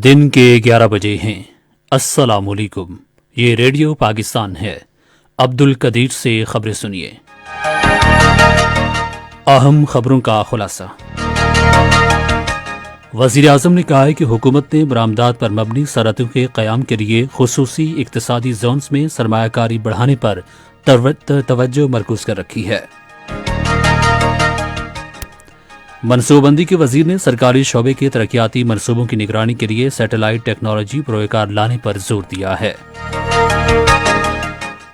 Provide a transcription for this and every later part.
دن کے 11 بجے ہیں۔ السلام علیکم، یہ ریڈیو پاکستان ہے۔ عبد القدیر سے خبریں سنیے۔ اہم خبروں کا خلاصہ۔ وزیر اعظم نے کہا ہے کہ حکومت نے برآمدات پر مبنی صنعتوں کے قیام کے لیے خصوصی اقتصادی زونز میں سرمایہ کاری بڑھانے پر توجہ مرکوز کر رکھی ہے۔ منصوبہ بندی کے وزیر نے سرکاری شعبے کے ترقیاتی منصوبوں کی نگرانی کے لیے سیٹلائٹ ٹیکنالوجی بروئے کار لانے پر زور دیا ہے۔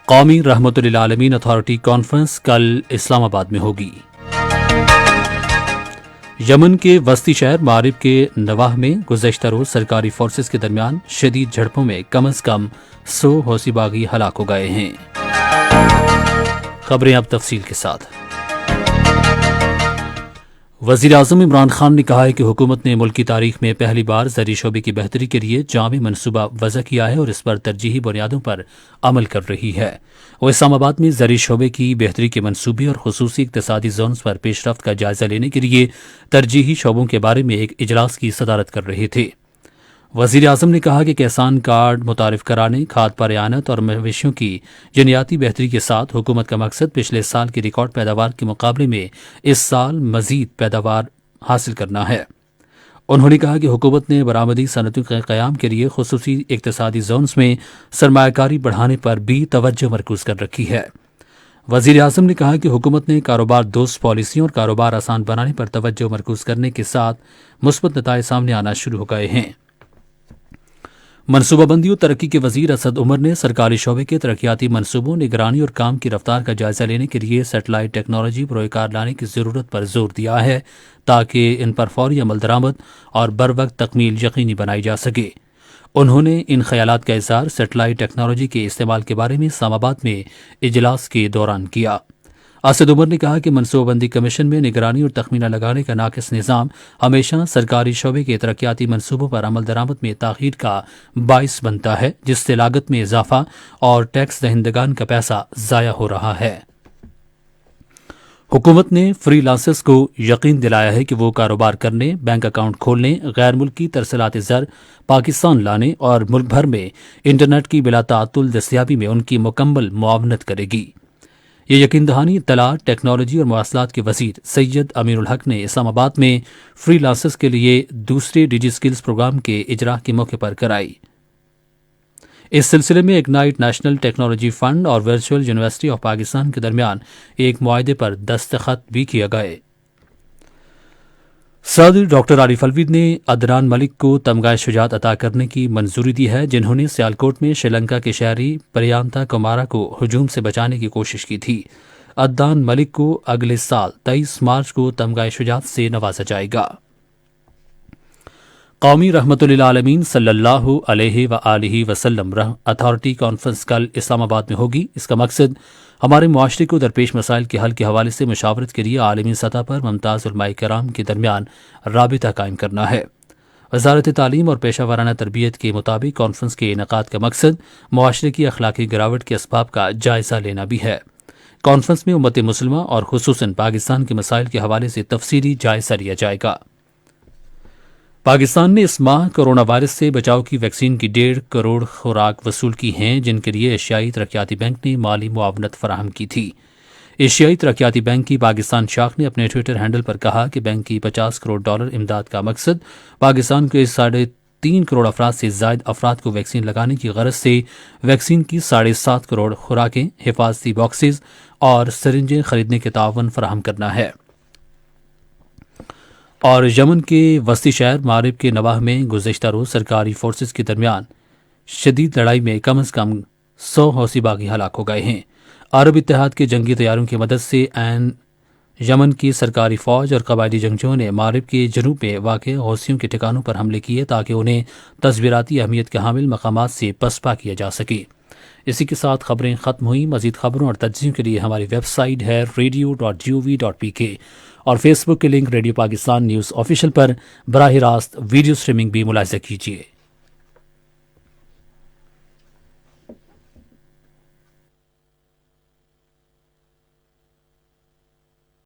قومی رحمت للعالمین اتھارٹی کانفرنس کل اسلام آباد میں ہوگی۔ یمن کے وسطی شہر مارب کے نواح میں گزشتہ روز سرکاری فورسز کے درمیان شدید جھڑپوں میں کم از کم 100 حوثی باغی ہلاک ہو گئے ہیں۔ خبریں اب تفصیل کے ساتھ۔ وزیر اعظم عمران خان نے کہا ہے کہ حکومت نے ملک کی تاریخ میں پہلی بار زرعی شعبے کی بہتری کے لیے جامع منصوبہ وضع کیا ہے اور اس پر ترجیحی بنیادوں پر عمل کر رہی ہے۔ وہ اسلام آباد میں زرعی شعبے کی بہتری کے منصوبے اور خصوصی اقتصادی زونز پر پیش رفت کا جائزہ لینے کے لیے ترجیحی شعبوں کے بارے میں ایک اجلاس کی صدارت کر رہے تھے۔ وزیر اعظم نے کہا کہ کسان کارڈ متعارف کرانے، کھاد پر اعانت اور مویشیوں کی جنیاتی بہتری کے ساتھ حکومت کا مقصد پچھلے سال کی ریکارڈ پیداوار کے مقابلے میں اس سال مزید پیداوار حاصل کرنا ہے۔ انہوں نے کہا کہ حکومت نے برآمدی صنعتوں کے قیام کے لیے خصوصی اقتصادی زونز میں سرمایہ کاری بڑھانے پر بھی توجہ مرکوز کر رکھی ہے۔ وزیر اعظم نے کہا کہ حکومت نے کاروبار دوست پالیسیوں اور کاروبار آسان بنانے پر توجہ مرکوز کرنے کے ساتھ مثبت نتائج سامنے آنا شروع ہو گئے ہیں۔ منصوبہ بندی و ترقی کے وزیر اسد عمر نے سرکاری شعبے کے ترقیاتی منصوبوں، نگرانی اور کام کی رفتار کا جائزہ لینے کے لیے سیٹلائٹ ٹیکنالوجی بروئے کار لانے کی ضرورت پر زور دیا ہے تاکہ ان پر فوری عمل درآمد اور بروقت تکمیل یقینی بنائی جا سکے۔ انہوں نے ان خیالات کا اظہار سیٹلائٹ ٹیکنالوجی کے استعمال کے بارے میں اسلام آباد میں اجلاس کے دوران کیا۔ اسد عمر نے کہا کہ منصوبہ بندی کمیشن میں نگرانی اور تخمینہ لگانے کا ناقص نظام ہمیشہ سرکاری شعبے کے ترقیاتی منصوبوں پر عمل درآمد میں تاخیر کا باعث بنتا ہے، جس سے لاگت میں اضافہ اور ٹیکس دہندگان کا پیسہ ضائع ہو رہا ہے۔ حکومت نے فری لانسرز کو یقین دلایا ہے کہ وہ کاروبار کرنے، بینک اکاؤنٹ کھولنے، غیر ملکی ترسیلات زر پاکستان لانے اور ملک بھر میں انٹرنیٹ کی بلا تعطل دستیابی میں ان کی مکمل معاونت کرے گی۔ یہ یقین دہانی اطلاعات، ٹیکنالوجی اور مواصلات کے وزیر سید امیر الحق نے اسلام آباد میں فری لانسرز کے لیے دوسرے ڈیجی سکلز پروگرام کے اجراء کے موقع پر کرائی۔ اس سلسلے میں اگنائٹ نیشنل ٹیکنالوجی فنڈ اور ورچوئل یونیورسٹی آف پاکستان کے درمیان ایک معاہدے پر دستخط بھی کیے گئے۔ صدر ڈاکٹر عارف الوی نے عدنان ملک کو تمغہ شجاعت عطا کرنے کی منظوری دی ہے، جنہوں نے سیالکوٹ میں شری لنکا کے شہری پریانتا کمارا کو ہجوم سے بچانے کی کوشش کی تھی۔ عدنان ملک کو اگلے سال 23 مارچ کو تمغہ شجاعت سے نوازا جائے گا۔ قومی رحمت للعالمین صلی اللہ علیہ وآلہ وسلم اتھارٹی کانفرنس کل اسلام آباد میں ہوگی۔ اس کا مقصد ہمارے معاشرے کو درپیش مسائل کے حل کے حوالے سے مشاورت کے لیے عالمی سطح پر ممتاز علماء کرام کے درمیان رابطہ قائم کرنا ہے۔ وزارت تعلیم اور پیشہ ورانہ تربیت کے مطابق کانفرنس کے انعقاد کا مقصد معاشرے کی اخلاقی گراوٹ کے اسباب کا جائزہ لینا بھی ہے۔ کانفرنس میں امت مسلمہ اور خصوصاً پاکستان کے مسائل کے حوالے سے تفصیلی جائزہ لیا جائے گا۔ پاکستان نے اس ماہ کرونا وائرس سے بچاؤ کی ویکسین کی 1.5 کروڑ خوراک وصول کی ہیں، جن کے لیے ایشیائی ترقیاتی بینک نے مالی معاونت فراہم کی تھی۔ ایشیائی ترقیاتی بینک کی پاکستان شاخ نے اپنے ٹویٹر ہینڈل پر کہا کہ بینک کی $50 کروڑ امداد کا مقصد پاکستان کے 3.5 کروڑ افراد سے زائد افراد کو ویکسین لگانے کی غرض سے ویکسین کی 7.5 کروڑ خوراکیں، حفاظتی باکسز اور سرنجیں خریدنے کے تعاون فراہم کرنا ہے۔ اور یمن کے وسطی شہر مارب کے نواح میں گزشتہ روز سرکاری فورسز کے درمیان شدید لڑائی میں کم از کم 100 حوثی باغی ہلاک ہو گئے ہیں۔ عرب اتحاد کے جنگی طیاروں کی مدد سے یمن کی سرکاری فوج اور قبائلی جنگجوؤں نے مارب کے جنوب میں واقع حوثیوں کے ٹھکانوں پر حملے کیے تاکہ انہیں تصویراتی اہمیت کے حامل مقامات سے پسپا کیا جا سکے۔ اسی کے ساتھ خبریں ختم ہوئیں۔ مزید خبروں اور تجزیوں کے لیے ہماری ویب سائٹ ہے radio.gov.pk اور فیس بک کے link Radio Pakistan News official پر براہ راست ویڈیو سٹریمنگ بھی ملاحظہ کیجیے۔